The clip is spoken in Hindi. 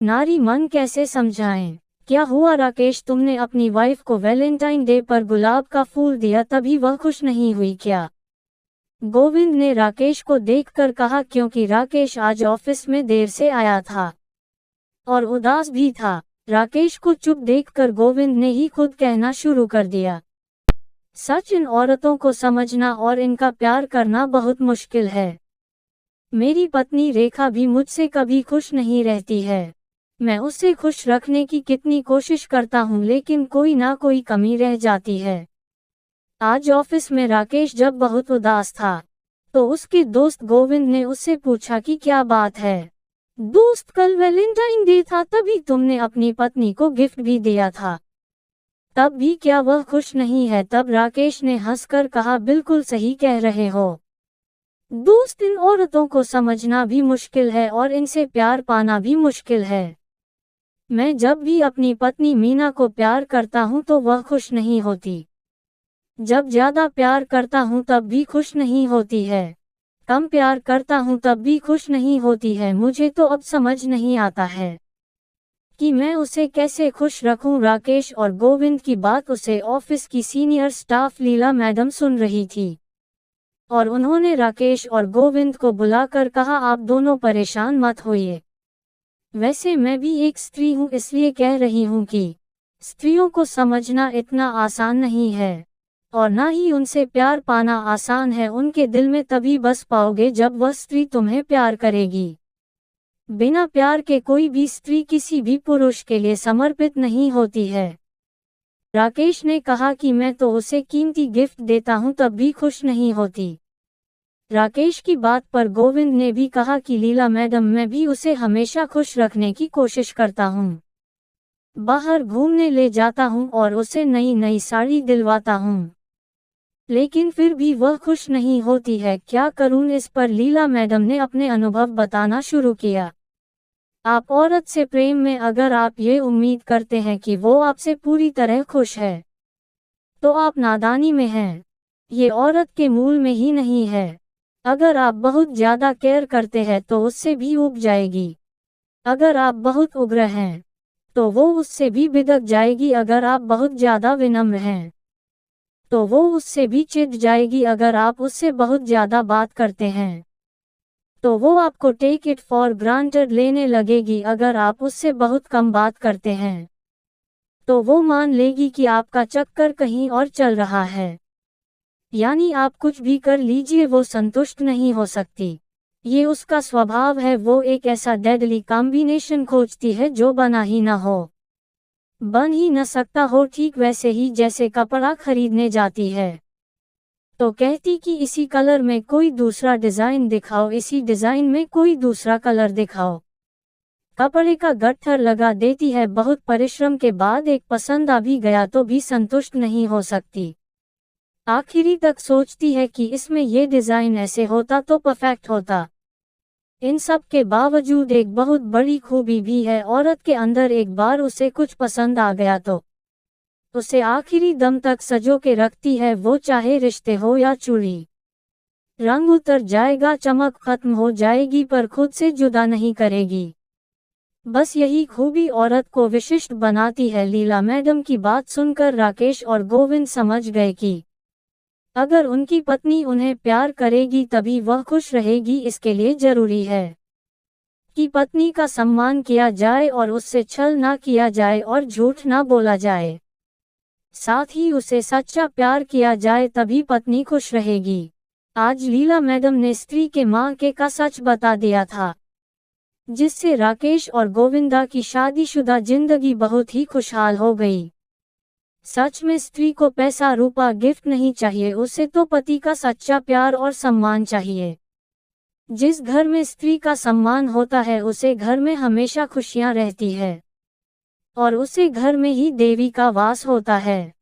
नारी मन कैसे समझाएं। क्या हुआ राकेश, तुमने अपनी वाइफ को वैलेंटाइन डे पर गुलाब का फूल दिया तभी वह खुश नहीं हुई क्या? गोविंद ने राकेश को देखकर कहा, क्योंकि राकेश आज ऑफिस में देर से आया था और उदास भी था। राकेश को चुप देखकर गोविंद ने ही खुद कहना शुरू कर दिया, सच इन औरतों को समझना और इनका प्यार करना बहुत मुश्किल है। मेरी पत्नी रेखा भी मुझसे कभी खुश नहीं रहती है। मैं उसे खुश रखने की कितनी कोशिश करता हूँ लेकिन कोई ना कोई कमी रह जाती है। आज ऑफिस में राकेश जब बहुत उदास था तो उसके दोस्त गोविंद ने उससे पूछा कि क्या बात है। दोस्त, कल वैलेंटाइन डे था, तभी तुमने अपनी पत्नी को गिफ्ट भी दिया था, तब भी क्या वह खुश नहीं है? तब राकेश ने हंसकर कहा, बिल्कुल सही कह रहे हो दोस्त, इन औरतों को समझना भी मुश्किल है और इनसे प्यार पाना भी मुश्किल है। मैं जब भी अपनी पत्नी मीना को प्यार करता हूँ तो वह खुश नहीं होती। जब ज्यादा प्यार करता हूँ तब भी खुश नहीं होती है, कम प्यार करता हूँ तब भी खुश नहीं होती है। मुझे तो अब समझ नहीं आता है कि मैं उसे कैसे खुश रखूं। राकेश और गोविंद की बात उसे ऑफिस की सीनियर स्टाफ लीला मैडम सुन रही थी और उन्होंने राकेश और गोविंद को बुलाकर कहा, आप दोनों परेशान मत होइए। वैसे मैं भी एक स्त्री हूँ, इसलिए कह रही हूँ कि स्त्रियों को समझना इतना आसान नहीं है और ना ही उनसे प्यार पाना आसान है। उनके दिल में तभी बस पाओगे जब वह स्त्री तुम्हें प्यार करेगी। बिना प्यार के कोई भी स्त्री किसी भी पुरुष के लिए समर्पित नहीं होती है। राकेश ने कहा कि मैं तो उसे कीमती गिफ्ट देता हूँ तब भी खुश नहीं होती। राकेश की बात पर गोविंद ने भी कहा कि लीला मैडम, मैं भी उसे हमेशा खुश रखने की कोशिश करता हूँ, बाहर घूमने ले जाता हूँ और उसे नई नई साड़ी दिलवाता हूँ, लेकिन फिर भी वह खुश नहीं होती है। क्या करूं? इस पर लीला मैडम ने अपने अनुभव बताना शुरू किया। आप औरत से प्रेम में अगर आप ये उम्मीद करते हैं कि वो आपसे पूरी तरह खुश है तो आप नादानी में हैं। ये औरत के मूल में ही नहीं है। अगर आप बहुत ज्यादा केयर करते हैं तो उससे भी ऊब जाएगी। अगर आप बहुत उग्र हैं तो वो उससे भी बिदक जाएगी। अगर आप बहुत ज्यादा विनम्र हैं तो वो उससे भी चिढ़ जाएगी। अगर आप उससे बहुत ज्यादा बात करते हैं तो वो आपको टेक इट फॉर ग्रांटेड लेने लगेगी। अगर आप उससे बहुत कम बात करते हैं तो वो मान लेगी कि आपका चक्कर कहीं और चल रहा है। यानी आप कुछ भी कर लीजिए, वो संतुष्ट नहीं हो सकती। ये उसका स्वभाव है। वो एक ऐसा डेडली कॉम्बिनेशन खोजती है जो बना ही ना हो, बन ही न सकता हो। ठीक वैसे ही जैसे कपड़ा खरीदने जाती है तो कहती कि इसी कलर में कोई दूसरा डिजाइन दिखाओ, इसी डिजाइन में कोई दूसरा कलर दिखाओ। कपड़े का गट्ठर लगा देती है। बहुत परिश्रम के बाद एक पसंद आ भी गया तो भी संतुष्ट नहीं हो सकती। आखिरी तक सोचती है कि इसमें ये डिजाइन ऐसे होता तो परफेक्ट होता। इन सब के बावजूद एक बहुत बड़ी खूबी भी है, औरत के अंदर एक बार उसे कुछ पसंद आ गया तो उसे आखिरी दम तक सजो के रखती है। वो चाहे रिश्ते हो या चूड़ी, रंग उतर जाएगा, चमक खत्म हो जाएगी, पर खुद से जुदा नहीं करेगी। बस यही खूबी औरत को विशिष्ट बनाती है। लीला मैडम की बात सुनकर राकेश और गोविंद समझ गए कि अगर उनकी पत्नी उन्हें प्यार करेगी तभी वह खुश रहेगी। इसके लिए जरूरी है कि पत्नी का सम्मान किया जाए और उससे छल ना किया जाए और झूठ ना बोला जाए। साथ ही उसे सच्चा प्यार किया जाए, तभी पत्नी खुश रहेगी। आज लीला मैडम ने स्त्री के मां के का सच बता दिया था, जिससे राकेश और गोविंदा की शादीशुदा जिंदगी बहुत ही खुशहाल हो गई। सच में स्त्री को पैसा रुपया गिफ्ट नहीं चाहिए, उसे तो पति का सच्चा प्यार और सम्मान चाहिए। जिस घर में स्त्री का सम्मान होता है उसे घर में हमेशा खुशियां रहती है और उसे घर में ही देवी का वास होता है।